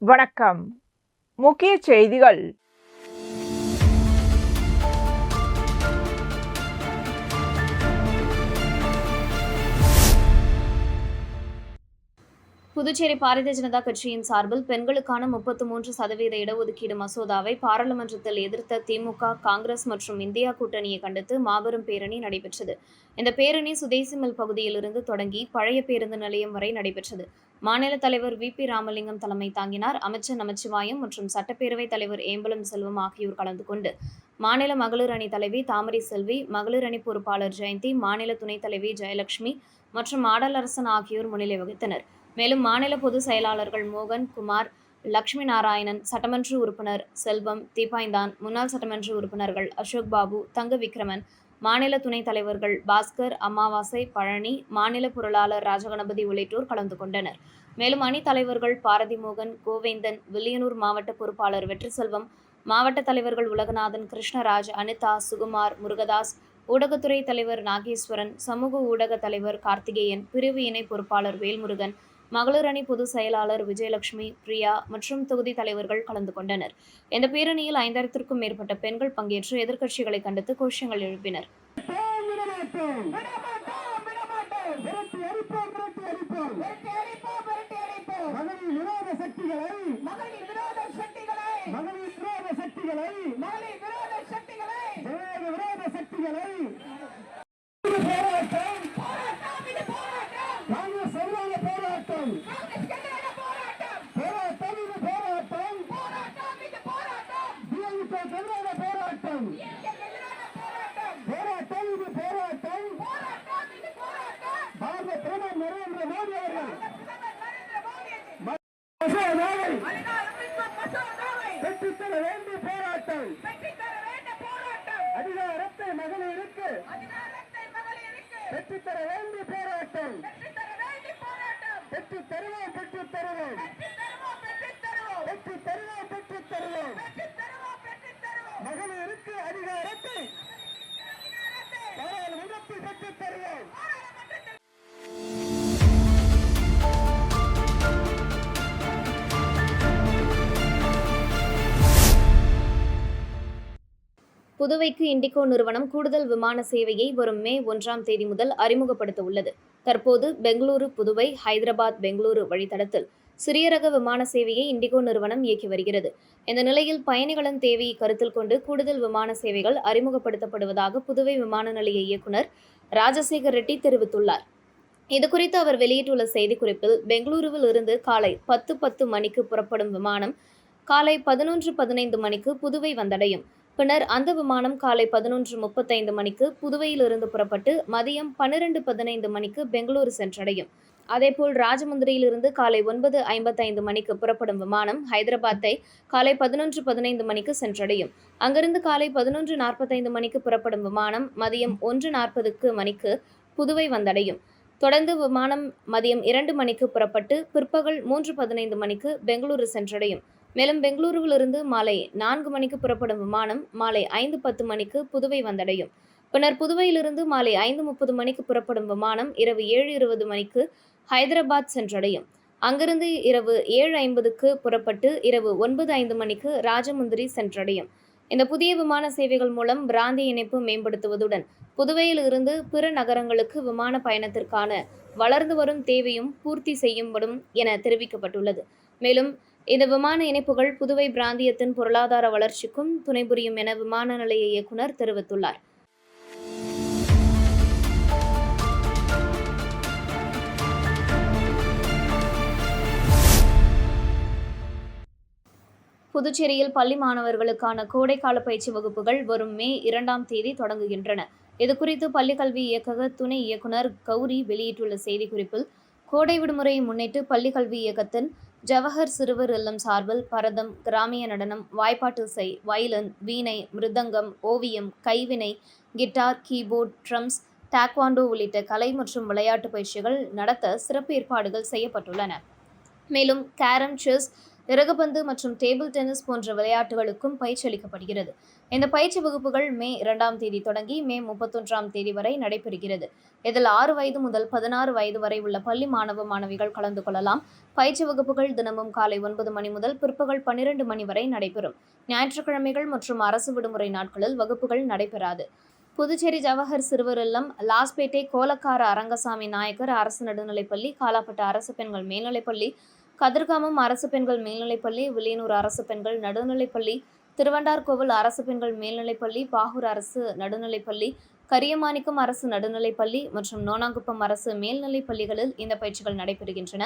வணக்கம். முக்கிய செய்திகள். புதுச்சேரி பாரதிய ஜனதா கட்சியின் சார்பில் பெண்களுக்கான 33% இடஒதுக்கீடு மசோதாவை பாராளுமன்றத்தில் எதிர்த்த திமுக, காங்கிரஸ் மற்றும் இந்தியா கூட்டணியை கண்டித்து மாபெரும் பேரணி நடைபெற்றது. இந்த பேரணி சுதேசி மில் பகுதியிலிருந்து தொடங்கி பழைய பேருந்து நிலையம் வரை நடைபெற்றது. மாநில தலைவர் வி. ராமலிங்கம் தலைமை தாங்கினார். அமைச்சர் நமச்சிவாயம் மற்றும் சட்டப்பேரவைத் தலைவர் ஏம்பலம் செல்வம் ஆகியோர் கலந்து கொண்டு மாநில மகளிர் அணி தலைவி தாமரை செல்வி, மகளிர் அணி பொறுப்பாளர் ஜெயந்தி, மாநில துணைத் தலைவி ஜெயலட்சுமி மற்றும் ஆடலரசன் ஆகியோர் முன்னிலை வகித்தனர். மேலும் மாநில பொதுச் செயலாளர்கள் மோகன், குமார், லட்சுமி நாராயணன், சட்டமன்ற உறுப்பினர் செல்வம், தீபாய்ந்தான், முன்னாள் சட்டமன்ற உறுப்பினர்கள் அசோக் பாபு, தங்க விக்ரமன், மாநில துணைத் தலைவர்கள் பாஸ்கர், அமாவாசை, பழனி, மாநில பொருளாளர் ராஜகணபதி உள்ளிட்டோர் கலந்து கொண்டனர். மேலும் அணித் தலைவர்கள் பாரதி மோகன், கோவேந்தன், வில்லியனூர் மாவட்ட பொறுப்பாளர் வெற்றிசெல்வம், மாவட்ட தலைவர்கள் உலகநாதன், கிருஷ்ணராஜ், அனிதா, சுகுமார், முருகதாஸ், ஊடகத்துறை தலைவர் நாகேஸ்வரன், சமூக ஊடக தலைவர் கார்த்திகேயன், பிரிவு இணை பொறுப்பாளர் வேல்முருகன், மகளிர் அணி பொதுச் செயலாளர் விஜயலட்சுமி, பிரியா மற்றும் தொகுதி தலைவர்கள் கலந்து கொண்டனர். இந்த பேரணியில் 5000க்கும் மேற்பட்ட பெண்கள் பங்கேற்று எதிர்க்கட்சிகளை கண்டித்து கோஷங்கள் எழுப்பினர். பெற்றுத்தர வேண்டிய போராட்டம், அதிகாரத்தை மகளிருக்கு பெற்றுத்தர வேண்டிய போராட்டம், பெற்றுத் தருவோம், பெற்றுத் தருவோம், பெற்றுத் தருவோம், பெற்றுத் தருவோம், மகளிருக்கு அதிகாரத்தை பாராளுமன்றத்தில் பெற்றுத் தருவோம். புதுவைக்கு இண்டிகோ நிறுவனம் கூடுதல் விமான சேவையை வரும் மே 1 முதல் அறிமுகப்படுத்த உள்ளது. தற்போது பெங்களூரு, புதுவை, ஹைதராபாத், பெங்களூரு வழித்தடத்தில் சிறிய ரக விமான சேவையை இண்டிகோ நிறுவனம் இயக்கி வருகிறது. இந்த நிலையில் பயணிகளின் தேவையை கருத்தில் கொண்டு கூடுதல் விமான சேவைகள் அறிமுகப்படுத்தப்படுவதாக புதுவை விமான நிலைய இயக்குநர் ராஜசேகர் ரெட்டி தெரிவித்துள்ளார். இதுகுறித்து அவர் வெளியிட்டுள்ள செய்திக்குறிப்பில், பெங்களூருவில் இருந்து காலை 10:10 மணிக்கு புறப்படும் விமானம் காலை 11:15 மணிக்கு புதுவை வந்தடையும். பின்னர் அந்த விமானம் காலை 11:35 மணிக்கு புதுவையிலிருந்து புறப்பட்டு மதியம் 12:15 மணிக்கு பெங்களூரு சென்றடையும். அதேபோல் ராஜமுந்திரியிலிருந்து காலை 9:55 மணிக்கு புறப்படும் விமானம் ஹைதராபாத்தை காலை 11:15 மணிக்கு சென்றடையும். அங்கிருந்து காலை 11:45 மணிக்கு புறப்படும் விமானம் மதியம் 1:40 மணிக்கு புதுவை வந்தடையும். தொடர்ந்து விமானம் மதியம் 2 மணிக்கு புறப்பட்டு பிற்பகல் 3:15 மணிக்கு பெங்களூரு சென்றடையும். மேலும் பெங்களூருவிலிருந்து மாலை 4 மணிக்கு புறப்படும் விமானம் மாலை 5:10 மணிக்கு புதுவை வந்தடையும். பின்னர் புதுவையிலிருந்து மாலை 5:30 மணிக்கு புறப்படும் விமானம் இரவு 7:20 மணிக்கு ஹைதராபாத் சென்றடையும். அங்கிருந்து இரவு 7:50க்கு புறப்பட்டு இரவு 9:05 மணிக்கு ராஜமுந்திரி சென்றடையும். இந்த புதிய விமான சேவைகள் மூலம் பிராந்திய இணைப்பு மேம்படுத்துவதுடன் புதுவையில் இருந்து பிற நகரங்களுக்கு விமான பயணத்திற்கான வளர்ந்து வரும் தேவையும் பூர்த்தி செய்யப்படும் என தெரிவிக்கப்பட்டுள்ளது. மேலும் இந்த விமான இணைப்புகள் புதுவை பிராந்தியத்தின் பொருளாதார வளர்ச்சிக்கும் துணை புரியும் என விமான நிலைய இயக்குநர் தெரிவித்துள்ளார். புதுச்சேரியில் பள்ளி மாணவர்களுக்கான கோடைக்கால பயிற்சி வகுப்புகள் வரும் மே 2 தொடங்குகின்றன. இதுகுறித்து பள்ளிக்கல்வி இயக்கக துணை இயக்குநர் கௌரி வெளியிட்டுள்ள செய்திக்குறிப்பில், கோடை விடுமுறையை முன்னிட்டு பள்ளிக்கல்வி இயக்கத்தின் ஜவஹர் சிறுவர் இல்லம் சார்பில் பரதம், கிராமிய நடனம், வாய்ப்பாட்டு இசை, வயலின், வீணை, மிருதங்கம், ஓவியம், கைவினை, கிட்டார், கீபோர்ட், ட்ரம்ஸ், டாக்வாண்டோ உள்ளிட்ட கலை மற்றும் விளையாட்டு பயிற்சிகள் நடத்த சிறப்பு ஏற்பாடுகள் செய்யப்பட்டுள்ளன. மேலும் கேரம், செஸ், இறகுப்பந்து மற்றும் டேபிள் டென்னிஸ் போன்ற விளையாட்டுகளுக்கும் பயிற்சி அளிக்கப்படுகிறது. இந்த பயிற்சி வகுப்புகள் மே 2ஆம் தேதி தொடங்கி மே 31ஆம் தேதி வரை நடைபெறுகிறது. இதில் 6 வயது முதல் 16 வயது வரை உள்ள பள்ளி மாணவ மாணவிகள் கலந்து கொள்ளலாம். பயிற்சி வகுப்புகள் தினமும் காலை 9 மணி முதல் பிற்பகல் 12 மணி வரை நடைபெறும். ஞாயிற்றுக்கிழமைகள் மற்றும் அரசு விடுமுறை நாட்களில் வகுப்புகள் நடைபெறாது. புதுச்சேரி ஜவஹர் சிறுவர் இல்லம், லாஸ்பேட்டை கோலக்கார அரங்கசாமி நாயக்கர் அரசு நடுநிலைப்பள்ளி, காலாப்பட்டு அரசு பெண்கள் மேல்நிலைப்பள்ளி, கதிர்காமம் அரசு பெண்கள் மேல்நிலைப்பள்ளி, வில்லியனூர் அரசு பெண்கள் நடுநிலைப்பள்ளி, திருவண்டார்கோவில் அரசு பெண்கள் மேல்நிலைப்பள்ளி, பாகூர் அரசு நடுநிலைப்பள்ளி, கரியமாணிக்கம் அரசு நடுநிலைப்பள்ளி மற்றும் நோனாங்குப்பம் அரசு மேல்நிலைப்பள்ளிகளில் இந்த பயிற்சிகள் நடைபெறுகின்றன.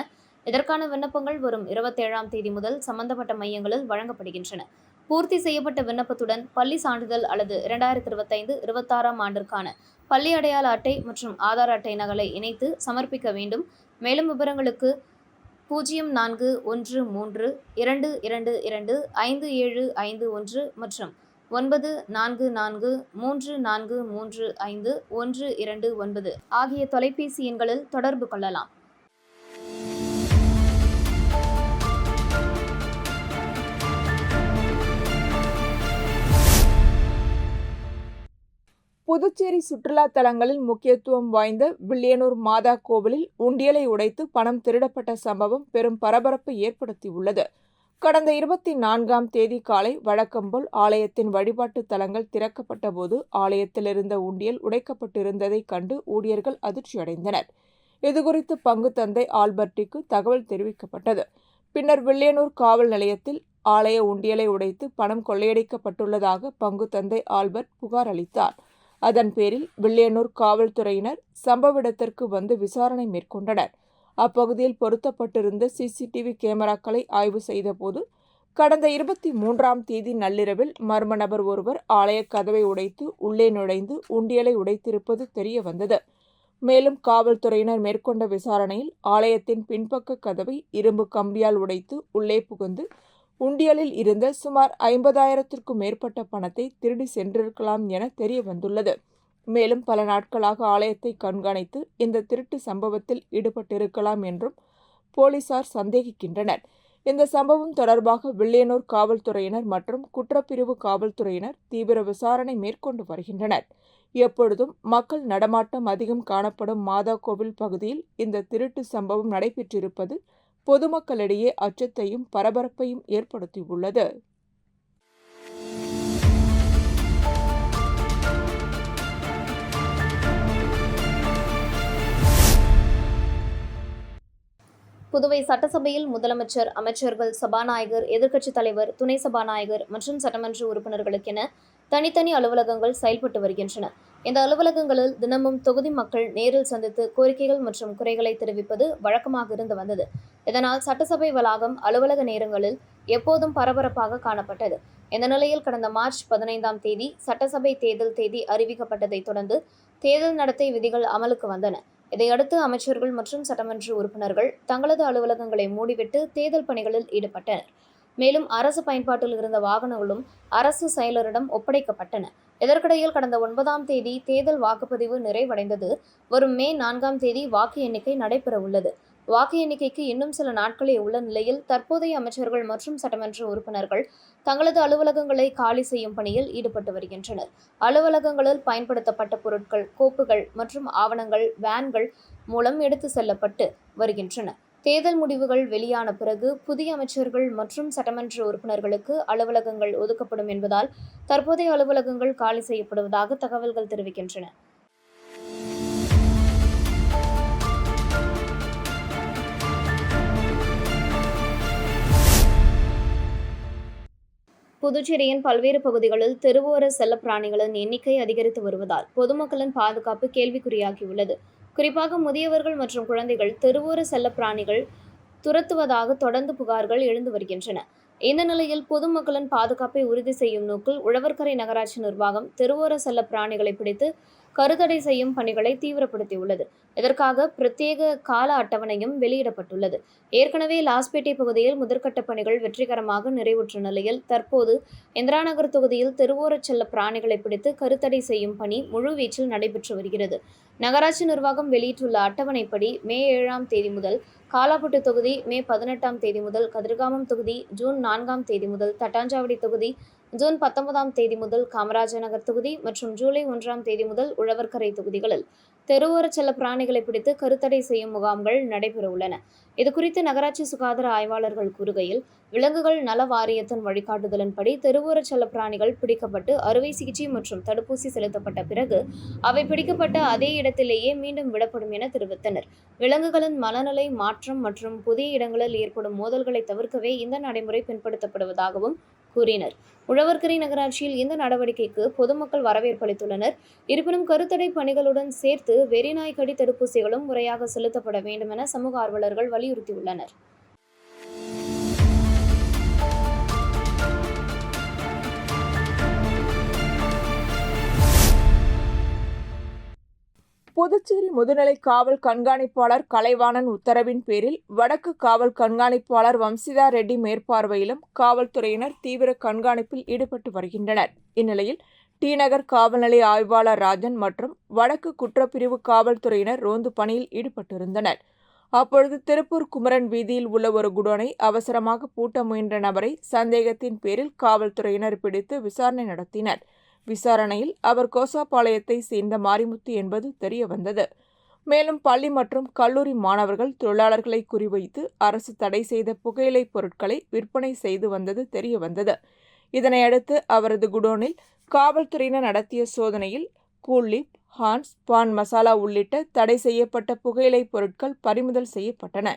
இதற்கான விண்ணப்பங்கள் வரும் 27ஆம் தேதி முதல் சம்பந்தப்பட்ட மையங்களில் வழங்கப்படுகின்றன. பூர்த்தி செய்யப்பட்ட விண்ணப்பத்துடன் பள்ளி சான்றிதழ் அல்லது 2025-26ஆம் ஆண்டிற்கான பள்ளி அடையாள அட்டை மற்றும் ஆதார் அட்டை நகலை இணைத்து சமர்ப்பிக்க வேண்டும். மேலும் விவரங்களுக்கு 0432225751 மற்றும் 9443451229 ஆகிய தொலைபேசி எண்களில் தொடர்பு கொள்ளலாம். புதுச்சேரி சுற்றுலா தலங்களில் முக்கியத்துவம் வாய்ந்த வில்லியனூர் மாதா கோவிலில் உண்டியலை உடைத்து பணம் திருடப்பட்ட சம்பவம் பெரும் பரபரப்பை ஏற்படுத்தியுள்ளது. கடந்த 24ஆம் தேதி காலை வழக்கம்போல் ஆலயத்தின் வழிபாட்டு தலங்கள் திறக்கப்பட்ட போது ஆலயத்தில் இருந்த உண்டியல் உடைக்கப்பட்டிருந்ததை கண்டு ஊழியர்கள் அதிர்ச்சியடைந்தனர். இதுகுறித்து பங்கு தந்தை ஆல்பர்ட்டிற்கு தகவல் தெரிவிக்கப்பட்டது. பின்னர் வில்லியனூர் காவல் நிலையத்தில் ஆலய உண்டியலை உடைத்து பணம் கொள்ளையடிக்கப்பட்டுள்ளதாக பங்கு தந்தை ஆல்பர்ட் புகார் அளித்தார். அதன் பேரில் வில்லியனூர் காவல்துறையினர் சம்பவ இடத்திற்கு வந்து விசாரணை மேற்கொண்டனர். அப்பகுதியில் பொருத்தப்பட்டிருந்த சிசிடிவி கேமராக்களை ஆய்வு செய்தபோது கடந்த 23ஆம் தேதி நள்ளிரவில் மர்ம நபர் ஒருவர் ஆலய கதவை உடைத்து உள்ளே நுழைந்து உண்டியலை உடைத்திருப்பது தெரிய வந்தது. மேலும் காவல்துறையினர் மேற்கொண்ட விசாரணையில் ஆலயத்தின் பின்பக்க கதவை இரும்பு கம்பியால் உடைத்து உள்ளே புகுந்து உண்டியலில் இருந்த சுமார் 50,000த்திற்கும் மேற்பட்ட பணத்தை திருடி சென்றிருக்கலாம் என தெரிய வந்துள்ளது. மேலும் பல நாட்களாக ஆலயத்தை கண்காணித்து இந்த திருட்டு சம்பவத்தில் ஈடுபட்டிருக்கலாம் என்றும் போலீசார் சந்தேகிக்கின்றனர். இந்த சம்பவம் தொடர்பாக வில்லியனூர் காவல்துறையினர் மற்றும் குற்றப்பிரிவு காவல்துறையினர் தீவிர விசாரணை மேற்கொண்டு வருகின்றனர். எப்பொழுதும் மக்கள் நடமாட்டம் அதிகம் காணப்படும் மாதா கோவில் பகுதியில் இந்த திருட்டு சம்பவம் நடைபெற்றிருப்பது பொதுமக்களிடையே அச்சத்தையும் பரபரப்பையும் ஏற்படுத்தியுள்ளது. புதுவை சட்டசபையில் முதலமைச்சர், அமைச்சர்கள், சபாநாயகர், எதிர்க்கட்சித் தலைவர், துணை சபாநாயகர் மற்றும் சட்டமன்ற உறுப்பினர்களுக்கென தனித்தனி அலுவலகங்கள் செயல்பட்டு வருகின்றன. இந்த அலுவலகங்களில் தினமும் தொகுதி மக்கள் நேரில் சந்தித்து கோரிக்கைகள் மற்றும் குறைகளை தெரிவிப்பது வழக்கமாக இருந்து வந்தது. இதனால் சட்டசபை வளாகம் அலுவலக நேரங்களில் எப்போதும் பரபரப்பாக காணப்பட்டது. இந்த நிலையில் கடந்த மார்ச் 15ஆம் தேதி சட்டசபை தேர்தல் தேதி அறிவிக்கப்பட்டதை தொடர்ந்து தேர்தல் நடத்தை விதிகள் அமலுக்கு வந்தன. இதையடுத்து அமைச்சர்கள் மற்றும் சட்டமன்ற உறுப்பினர்கள் தங்களது அலுவலகங்களை மூடிவிட்டு தேர்தல் பணிகளில் ஈடுபட்டனர். மேலும் அரசு பயன்பாட்டில் இருந்த வாகனங்களும் அரசு செயலரிடம் ஒப்படைக்கப்பட்டன. இதற்கிடையில் கடந்த 9ஆம் தேதி தேர்தல் வாக்குப்பதிவு நிறைவடைந்தது. வரும் மே 4ஆம் தேதி வாக்கு எண்ணிக்கை நடைபெறவுள்ளது. வாக்கு எண்ணிக்கைக்கு இன்னும் சில நாட்களே உள்ள நிலையில் தற்போதைய அமைச்சர்கள் மற்றும் சட்டமன்ற உறுப்பினர்கள் தங்களது அலுவலகங்களை காலி செய்யும் பணியில் ஈடுபட்டு வருகின்றனர். அலுவலகங்களில் பயன்படுத்தப்பட்ட பொருட்கள், கோப்புகள் மற்றும் ஆவணங்கள் வேன்கள் மூலம் எடுத்து செல்லப்பட்டு வருகின்றன. தேர்தல் முடிவுகள் வெளியான பிறகு புதிய அமைச்சர்கள் மற்றும் சட்டமன்ற உறுப்பினர்களுக்கு அலுவலகங்கள் ஒதுக்கப்படும் என்பதால் தற்போதைய அலுவலகங்கள் காலி செய்யப்படுவதாக தகவல்கள் தெரிவிக்கின்றன. புதுச்சேரியின் பல்வேறு பகுதிகளில் தெருவோர செல்லப்பிராணிகளின் எண்ணிக்கை அதிகரித்து வருவதால் பொதுமக்களின் பாதுகாப்பு கேள்விக்குறியாகியுள்ளது. குறிப்பாக முதியவர்கள் மற்றும் குழந்தைகள் தெருவோர செல்லப்பிராணிகள் துரத்துவதாக தொடர்ந்து புகார்கள் எழுந்து வருகின்றன. இந்த நிலையில் பொதுமக்களின் பாதுகாப்பை உறுதி செய்யும் நோக்கில் உழவர்கரை நகராட்சி நிர்வாகம் தெருவோர செல்லப்பிராணிகளை பிடித்து கருத்தடை செய்யும் பணிகளை தீவிரப்படுத்தியுள்ளது. இதற்காக பிரத்யேக கால அட்டவணையும் வெளியிடப்பட்டுள்ளது. ஏற்கனவே லாஸ்பேட்டை பகுதியில் முதற்கட்ட பணிகள் வெற்றிகரமாக நிறைவுற்ற நிலையில் தற்போது இந்திராநகர் தொகுதியில் தெருவோர செல்ல பிராணிகளை பிடித்து கருத்தடை செய்யும் பணி முழுவீச்சில் நடைபெற்று வருகிறது. நகராட்சி நிர்வாகம் வெளியிட்டுள்ள அட்டவணைப்படி மே 7ஆம் தேதி முதல் காலாப்பட்டு தொகுதி, மே 18ஆம் தேதி முதல் கதிர்காமம் தொகுதி, ஜூன் 4ஆம் தேதி முதல் தட்டாஞ்சாவடி தொகுதி, ஜூன் 19ஆம் தேதி முதல் காமராஜர் நகர் தொகுதி மற்றும் ஜூலை 1ஆம் தேதி முதல் உழவர்கரை தொகுதிகளில் தெருவோர செல்ல பிராணிகளை பிடித்து கருத்தடை செய்யும் முகாம்கள் நடைபெறவுள்ளன. இதுகுறித்து நகராட்சி சுகாதார ஆய்வாளர்கள் கூறுகையில், விலங்குகள் நல வாரியத்தின் வழிகாட்டுதலின்படி தெருவோர செல்ல பிராணிகள் பிடிக்கப்பட்டு அறுவை சிகிச்சை மற்றும் தடுப்பூசி செலுத்தப்பட்ட பிறகு அவை பிடிக்கப்பட்ட அதே இடத்திலேயே மீண்டும் விடப்படும் என தெரிவித்தனர். விலங்குகளின் மனநிலை மாற்றம் மற்றும் புதிய இடங்களில் ஏற்படும் மோதல்களை தவிர்க்கவே இந்த நடைமுறை பின்படுத்தப்படுவதாகவும் கூறினர். உழவர்கரை நகராட்சியில் இந்த நடவடிக்கைக்கு பொதுமக்கள் வரவேற்பு அளித்துள்ளனர். இருப்பினும் கருத்தடை பணிகளுடன் சேர்த்து வெறிநாய் கடி தடுப்பூசிகளும் முறையாக செலுத்தப்பட வேண்டும் என சமூக ஆர்வலர்கள் வலியுறுத்தியுள்ளனர். புதுச்சேரி முதுநிலை காவல் கண்காணிப்பாளர் கலைவாணன் உத்தரவின் பேரில் வடக்கு காவல் கண்காணிப்பாளர் வம்சிதா ரெட்டி மேற்பார்வையிலும் காவல்துறையினர் தீவிர கண்காணிப்பில் ஈடுபட்டு வருகின்றனர். இந்நிலையில் டி நகர் காவல்நிலைய ஆய்வாளர் ராஜன் மற்றும் வடக்கு குற்றப்பிரிவு காவல்துறையினர் ரோந்து பணியில் ஈடுபட்டிருந்தனர். அப்பொழுது திருப்பூர் குமரன் வீதியில் உள்ள ஒரு குடோனை அவசரமாக பூட்ட முயன்ற நபரை சந்தேகத்தின் பேரில் காவல்துறையினர் பிடித்து விசாரணை நடத்தினர். விசாரணையில் அவர் கோசாப்பாளையத்தை சேர்ந்த மாரிமுத்து என்பது தெரியவந்தது. மேலும் பள்ளி மற்றும் கல்லூரி மாணவர்கள், தொழிலாளர்களை குறிவைத்து அரசு தடை செய்த புகையிலை பொருட்களை விற்பனை செய்து வந்தது தெரியவந்தது. இதனையடுத்து அவரது குடோனில் காவல்துறையினர் நடத்திய சோதனையில் கூல்லிப், ஹான்ஸ், பான் மசாலா உள்ளிட்ட தடை செய்யப்பட்ட புகையிலை பொருட்கள் பறிமுதல் செய்யப்பட்டன.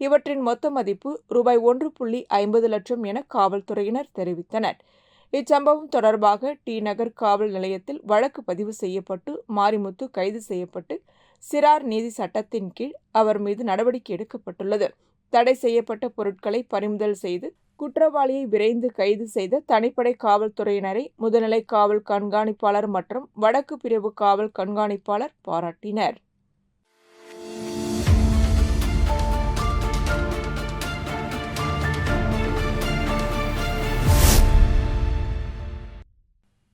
இவற்றின் மொத்த மதிப்பு ரூபாய் 1.50 லட்சம் என காவல்துறையினர் தெரிவித்தனர். இச்சம்பவம் தொடர்பாக டி நகர் காவல் நிலையத்தில் வழக்கு பதிவு செய்யப்பட்டு மாரிமுத்து கைது செய்யப்பட்டு சிறார் நீதி சட்டத்தின் கீழ் அவர் மீது நடவடிக்கை எடுக்கப்பட்டுள்ளது. தடை செய்யப்பட்ட பொருட்களை பறிமுதல் செய்து குற்றவாளியை விரைந்து கைது செய்த தனிப்படை காவல்துறையினரை முதுநிலை காவல் கண்காணிப்பாளர் மற்றும் வடக்கு பிரிவு காவல் கண்காணிப்பாளர் பாராட்டினர்.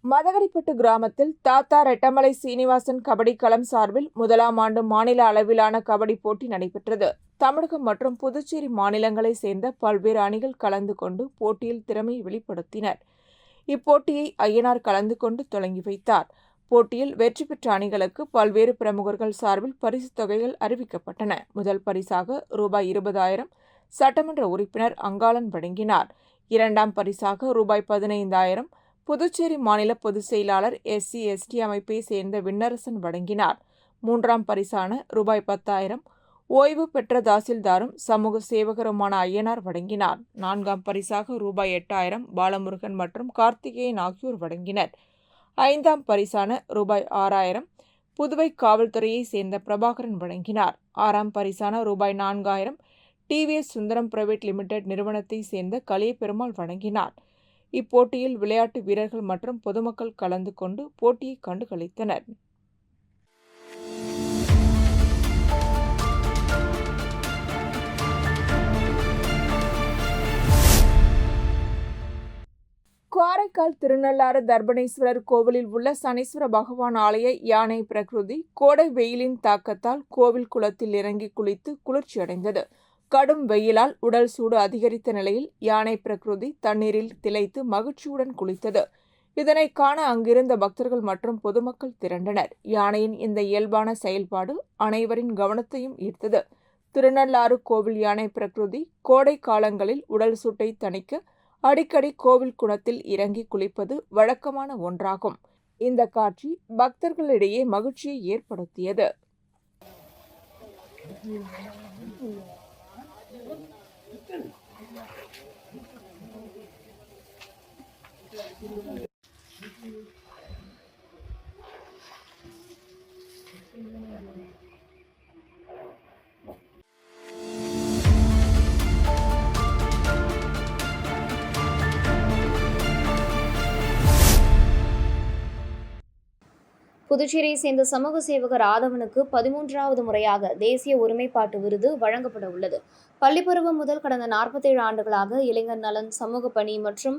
மதகடிப்பட்டு கிராமத்தில் தாத்தா ரெட்டமலை சீனிவாசன் கபடி களம் சார்பில் முதலாம் ஆண்டு மாநில அளவிலான கபடி போட்டி நடைபெற்றது. தமிழகம் மற்றும் புதுச்சேரி மாநிலங்களை சேர்ந்த பல்வேறு அணிகள் கலந்து கொண்டு போட்டியில் திறமையை வெளிப்படுத்தினர். இப்போட்டியை ஐயனார் கலந்து கொண்டு தொடங்கி வைத்தார். போட்டியில் வெற்றி பெற்ற அணிகளுக்கு பல்வேறு பிரமுகர்கள் சார்பில் பரிசுத் தொகைகள் அறிவிக்கப்பட்டன. முதல் பரிசாக ரூபாய் 20,000 சட்டமன்ற உறுப்பினர் அங்காளன் வழங்கினார். இரண்டாம் பரிசாக ரூபாய் 15,000 புதுச்சேரி மாநில பொதுச் செயலாளர் SC/ST அமைப்பை சேர்ந்த விண்ணரசன் வழங்கினார். மூன்றாம் பரிசான ரூபாய் 10,000 ஓய்வு பெற்ற தாசில்தாரும் சமூக சேவகருமான ஐயனார் வழங்கினார். நான்காம் பரிசாக ரூபாய் 8,000 பாலமுருகன் மற்றும் கார்த்திகேயன் ஆகியோர் வழங்கினர். ஐந்தாம் பரிசான ரூபாய் 6,000 புதுவை காவல்துறையை சேர்ந்த பிரபாகரன் வழங்கினார். ஆறாம் பரிசான ரூபாய் 4,000 TVS சுந்தரம் பிரைவேட் லிமிடெட் நிறுவனத்தை சேர்ந்த கலியபெருமாள் வழங்கினார். இப்போட்டியில் விளையாட்டு வீரர்கள் மற்றும் பொதுமக்கள் கலந்து கொண்டு போட்டியை கண்டுகளித்தனர். காரைக்கால் திருநள்ளாறு தர்பணேஸ்வரர் கோவிலில் உள்ள சனீஸ்வர பகவான் ஆலய யானை பிரகிருதி கோடை வெயிலின் தாக்கத்தால் கோவில் குளத்தில் இறங்கி குளித்து குளிர்ச்சியடைந்தது. கடும் வெயிலால் உடல் சூடு அதிகரித்த நிலையில் யானை பிரகிருதி தண்ணீரில் திளைத்து மகிழ்ச்சியுடன் குளித்தது. இதனை காண அங்கிருந்த பக்தர்கள் மற்றும் பொதுமக்கள் திரண்டனர். யானையின் இந்த இயல்பான செயல்பாடு அனைவரின் கவனத்தையும் ஈர்த்தது. திருநள்ளாறு கோவில் யானை பிரகிருதி கோடை காலங்களில் உடல் சூட்டை தணிக்க அடிக்கடி கோவில் குளத்தில் இறங்கி குளிப்பது வழக்கமான ஒன்றாகும். இந்த காட்சி பக்தர்களிடையே மகிழ்ச்சியை ஏற்படுத்தியது. புதுச்சேரியை சேர்ந்த சமூக சேவகர் ஆதவனுக்கு 13வது முறையாக தேசிய ஒருமைப்பாட்டு விருது வழங்கப்பட உள்ளது. பள்ளிப்பருவம் முதல் கடந்த 47 ஆண்டுகளாக இளைஞர் நலன், சமூக பணி மற்றும்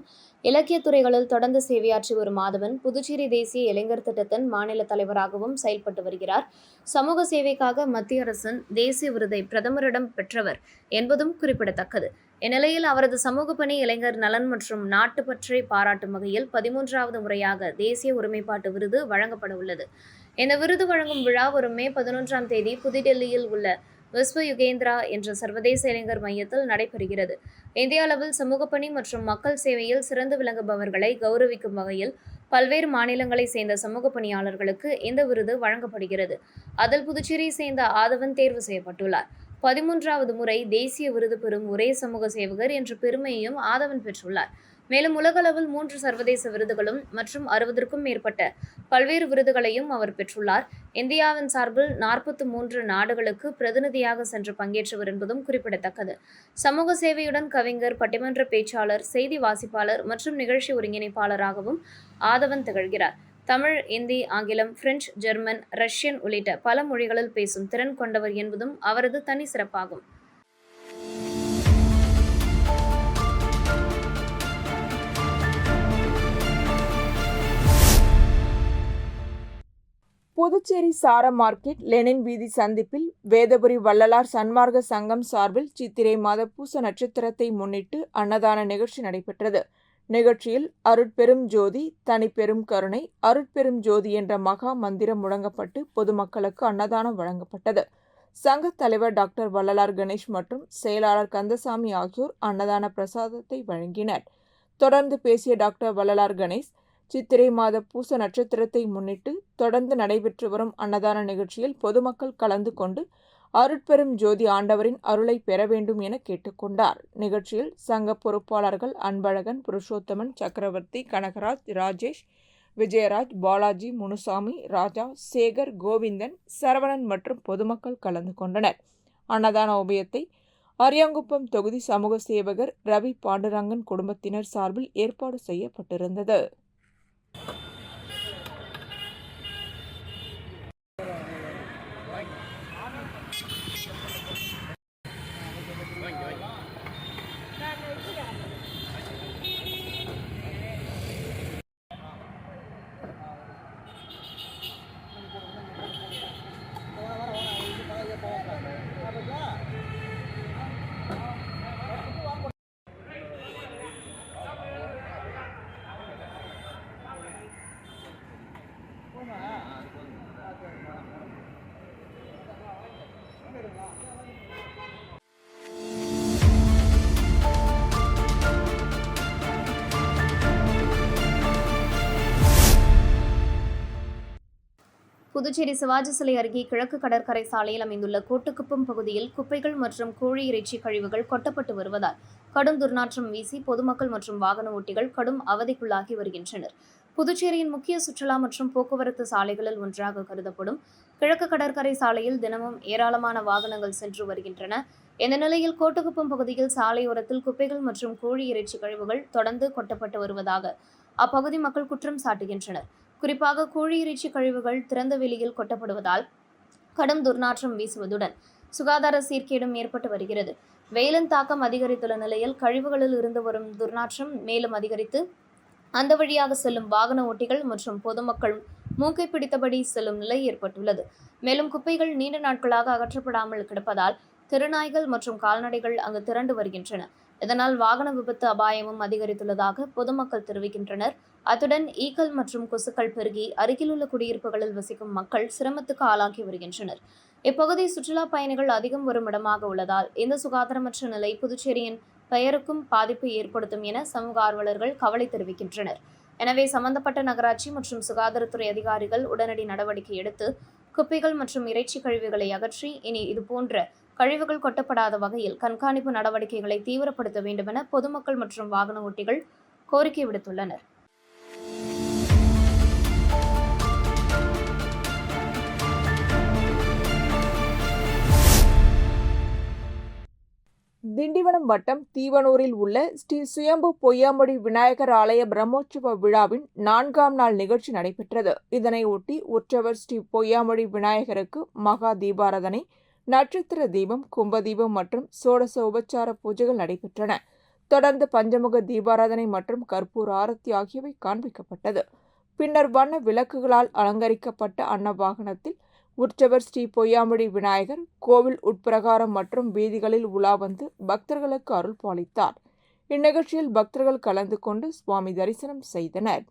இலக்கியத் துறைகளில் தொடர்ந்து சேவையாற்றி வரும் ஆதவன் புதுச்சேரி தேசிய இளைஞர் திட்டத்தின் மாநில தலைவராகவும் செயல்பட்டு வருகிறார். சமூக சேவைக்காக மத்திய அரசின் தேசிய விருதை பிரதமரிடம் பெற்றவர் என்பதும் குறிப்பிடத்தக்கது. இந்நிலையில் அவரது சமூக பணி, இளைஞர் நலன் மற்றும் நாட்டுப்பற்றை பாராட்டும் வகையில் 13வது முறையாக தேசிய ஒருமைப்பாட்டு விருது வழங்கப்பட உள்ளது. இந்த விருது வழங்கும் விழா வரும் மே 11ஆம் தேதி புதுடெல்லியில் உள்ள விஸ்வ யுகேந்திரா என்ற சர்வதேச இளைஞர் மையத்தில் நடைபெறுகிறது. இந்திய அளவில் சமூக பணி மற்றும் மக்கள் சேவையில் சிறந்து விளங்குபவர்களை கௌரவிக்கும் வகையில் பல்வேறு மாநிலங்களை சேர்ந்த சமூக பணியாளர்களுக்கு இந்த விருது வழங்கப்படுகிறது. அதில் புதுச்சேரியை சேர்ந்த ஆதவன் தேர்வு செய்யப்பட்டுள்ளார். 13வது முறை தேசிய விருது பெறும் ஒரே சமூக சேவகர் என்ற பெருமையையும் ஆதவன் பெற்றுள்ளார். மேலும் உலகளவில் 3 சர்வதேச விருதுகளும் மற்றும் 60க்கும் மேற்பட்ட பல்வேறு விருதுகளையும் அவர் பெற்றுள்ளார். இந்தியாவின் சார்பில் 43 நாடுகளுக்கு பிரதிநிதியாக சென்று பங்கேற்றவர் என்பதும் குறிப்பிடத்தக்கது. சமூக சேவையுடன் கவிஞர், பட்டிமன்ற பேச்சாளர், செய்தி வாசிப்பாளர் மற்றும் நிகழ்ச்சி ஒருங்கிணைப்பாளராகவும் ஆதவன் திகழ்கிறார். தமிழ், இந்தி, ஆங்கிலம், பிரெஞ்சு, ஜெர்மன், ரஷ்யன் உள்ளிட்ட பல மொழிகளில் பேசும் திறன் கொண்டவர் என்பதும் அவரது தனி சிறப்பாகும். புதுச்சேரி சார மார்க்கெட் லெனின் வீதி சந்திப்பில் வேதபுரி வள்ளலார் சன்மார்க்க சங்கம் சார்பில் சித்திரை மாத பூச நட்சத்திரத்தை முன்னிட்டு அன்னதான நிகழ்ச்சி நடைபெற்றது. நிகழ்ச்சியில் அருட்பெரும் ஜோதி, தனிப்பெரும் கருணை, அருட்பெரும் ஜோதி என்ற மகா மந்திரம் முழங்கப்பட்டு பொதுமக்களுக்கு அன்னதானம் வழங்கப்பட்டது. சங்க தலைவர் டாக்டர் வள்ளலார் கணேஷ் மற்றும் செயலாளர் கந்தசாமி ஆகியோர் அன்னதான பிரசாதத்தை வழங்கினர். தொடர்ந்து பேசிய டாக்டர் வள்ளலார் கணேஷ், சித்திரை மாத பூச நட்சத்திரத்தை முன்னிட்டு தொடர்ந்து நடைபெற்று வரும் அன்னதான நிகழ்ச்சியில் பொதுமக்கள் கலந்து கொண்டு அருட்பெரும் ஜோதி ஆண்டவரின் அருளை பெற வேண்டும் என கேட்டுக்கொண்டார். நிகழ்ச்சியில் சங்க பொறுப்பாளர்கள் அன்பழகன், புருஷோத்தமன், சக்கரவர்த்தி, கனகராஜ், ராஜேஷ், விஜயராஜ், பாலாஜி, முனுசாமி, ராஜா, சேகர், கோவிந்தன், சரவணன் மற்றும் பொதுமக்கள் கலந்து கொண்டனர். அன்னதான உபயத்தை அரியாங்குப்பம் தொகுதி சமூக சேவகர் ரவி பாண்டுரங்கன் குடும்பத்தினர் சார்பில் ஏற்பாடு செய்யப்பட்டிருந்தது. புதுச்சேரி சிவாஜி சிலை அருகே கிழக்கு கடற்கரை சாலையில் அமைந்துள்ள கோட்டுக்குப்பம் பகுதியில் குப்பைகள் மற்றும் கோழி இறைச்சி கழிவுகள் கொட்டப்பட்டு வருவதால் கடும் துர்நாற்றம் வீசி பொதுமக்கள் மற்றும் வாகன ஓட்டிகள் கடும் அவதிக்குள்ளாகி வருகின்றனர். புதுச்சேரியின் முக்கிய சுற்றுலா மற்றும் போக்குவரத்து சாலைகளில் ஒன்றாக கருதப்படும் கிழக்கு கடற்கரை சாலையில் தினமும் ஏராளமான வாகனங்கள் சென்று வருகின்றன. இந்த நிலையில் கோட்டுக்குப்பம் பகுதியில் சாலையோரத்தில் குப்பைகள் மற்றும் கோழி இறைச்சி கழிவுகள் தொடர்ந்து கொட்டப்பட்டு வருவதாக அப்பகுதி மக்கள் குற்றம் சாட்டுகின்றனர். குறிப்பாக கோழி இறைச்சி கழிவுகள் திறந்த வெளியில் கொட்டப்படுவதால் கடும் துர்நாற்றம் வீசுவதுடன் சுகாதார சீர்கேடும் ஏற்பட்டு வருகிறது. வெயிலின் தாக்கம் அதிகரித்துள்ள நிலையில் கழிவுகளில் இருந்து வரும் துர்நாற்றம் மேலும் அதிகரித்து அந்த வழியாக செல்லும் வாகன ஓட்டிகள் மற்றும் பொதுமக்கள் மூக்கை பிடித்தபடி செல்லும் நிலை ஏற்பட்டுள்ளது. மேலும் குப்பைகள் நீண்ட நாட்களாக அகற்றப்படாமல் கிடப்பதால் தெருநாய்கள் மற்றும் கால்நடைகள் அங்கு திரண்டு வருகின்றன. இதனால் வாகன விபத்து அபாயமும் அதிகரித்துள்ளதாக பொதுமக்கள் தெரிவிக்கின்றனர். அத்துடன் ஈக்கள் மற்றும் கொசுக்கள் பெருகி அருகிலுள்ள குடியிருப்புகளில் வசிக்கும் மக்கள் சிரமத்துக்கு ஆளாகி வருகின்றனர். இப்பகுதி சுற்றுலா பயணிகள் அதிகம் வரும் இடமாக உள்ளதால் இந்த சுகாதாரமற்ற நிலை புதுச்சேரியின் பெயருக்கும் பாதிப்பு ஏற்படுத்தும் என சமூக ஆர்வலர்கள் கவலை தெரிவிக்கின்றனர். எனவே சம்பந்தப்பட்ட நகராட்சி மற்றும் சுகாதாரத்துறை அதிகாரிகள் உடனடி நடவடிக்கை எடுத்து குப்பைகள் மற்றும் இறைச்சி கழிவுகளை அகற்றி இனி இதுபோன்ற கழிவுகள் கொட்டப்படாத வகையில் கண்காணிப்பு நடவடிக்கைகளை தீவிரப்படுத்த வேண்டும் என பொதுமக்கள் மற்றும் வாகன ஓட்டிகள் கோரிக்கை விடுத்துள்ளனர். திண்டிவனம் வட்டம் தீவனூரில் உள்ள ஸ்ரீ சுயம்பு பொய்யாமொழி விநாயகர் ஆலய பிரம்மோற்சவ விழாவின் 4ஆம் நாள் நிகழ்ச்சி நடைபெற்றது. இதனையொட்டி உற்சவர் ஸ்ரீ பொய்யாமொழி விநாயகருக்கு மகா தீபாராதனை, நட்சத்திர தீபம், கும்ப தீபம் மற்றும் சோடச உபச்சார பூஜைகள் நடைபெற்றன. தொடர்ந்து பஞ்சமுக தீபாராதனை மற்றும் கற்பூர ஆரத்தி ஆகியவை காண்பிக்கப்பட்டது. பின்னர் வண்ண விளக்குகளால் அலங்கரிக்கப்பட்ட அன்னவாகனத்தில் உற்சவர் ஸ்ரீ பொய்யாமொழி விநாயகர் கோவில் உட்பிரகாரம் மற்றும் வீதிகளில் உலா வந்து பக்தர்களுக்கு அருள் பாலித்தார். இந்நிகழ்ச்சியில் பக்தர்கள் கலந்து கொண்டு சுவாமி தரிசனம் செய்தனர்.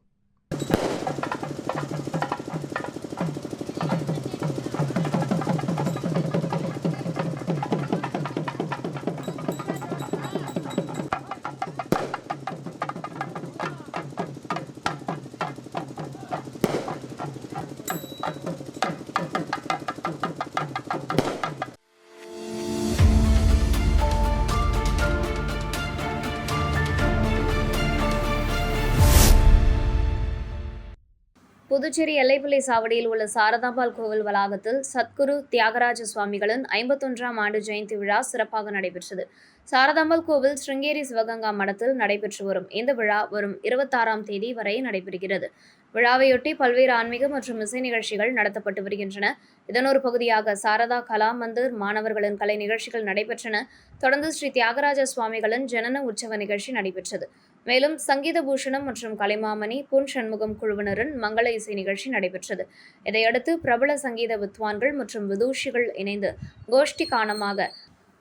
புதுச்சேரி எல்லைப்புள்ளி சாவடியில் உள்ள சாரதாம்பாள் கோவில் வளாகத்தில் சத்குரு தியாகராஜ சுவாமிகளின் 51ஆம் ஆண்டு ஜெயந்தி விழா சிறப்பாக நடைபெற்றது. சாரதாம்பாள் கோவில் ஸ்ருங்கேரி சிவகங்கா மடத்தில் நடைபெற்று வரும் இந்த விழா வரும் 26ஆம் தேதி வரை நடைபெறுகிறது. விழாவையொட்டி பல்வேறு ஆன்மீக மற்றும் இசை நிகழ்ச்சிகள் நடத்தப்பட்டு வருகின்றன. இதன் ஒரு பகுதியாக சாரதா கலா மந்திர் மாணவர்களின் கலை நிகழ்ச்சிகள் நடைபெற்றன. தொடர்ந்து ஸ்ரீ தியாகராஜ சுவாமிகளின் ஜனன உற்சவ நிகழ்ச்சி நடைபெற்றது. மேலும் சங்கீத பூஷணம் மற்றும் கலைமாமணி பொன் சண்முகம் குழுவினரின் மங்கள இசை நிகழ்ச்சி நடைபெற்றது. இதையடுத்து பிரபல சங்கீத வித்வான்கள் மற்றும் விதூஷிகள் இணைந்து கோஷ்டி கானமாக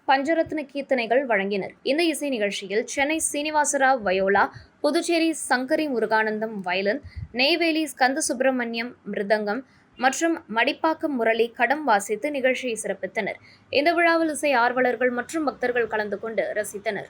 பஞ்சரத்ன கீர்த்தனைகள் வழங்கினர். இந்த இசை நிகழ்ச்சியில் சென்னை சீனிவாசராவ் வயோலா, புதுச்சேரி சங்கரி முருகானந்தம் வயலின், நெய்வேலி ஸ்கந்த சுப்பிரமணியம் மிருதங்கம் மற்றும் மடிப்பாக்கம் முரளி கடம் வாசித்து நிகழ்ச்சியை சிறப்பித்தனர். இந்த விழாவில் இசை ஆர்வலர்கள் மற்றும் பக்தர்கள் கலந்து கொண்டு ரசித்தனர்.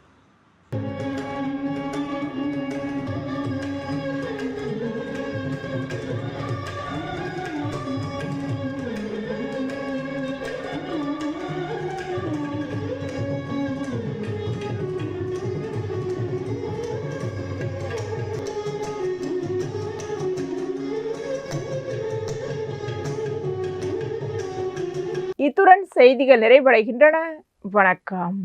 இத்துடன் செய்திகள் நிறைவடைகின்றன. வணக்கம்.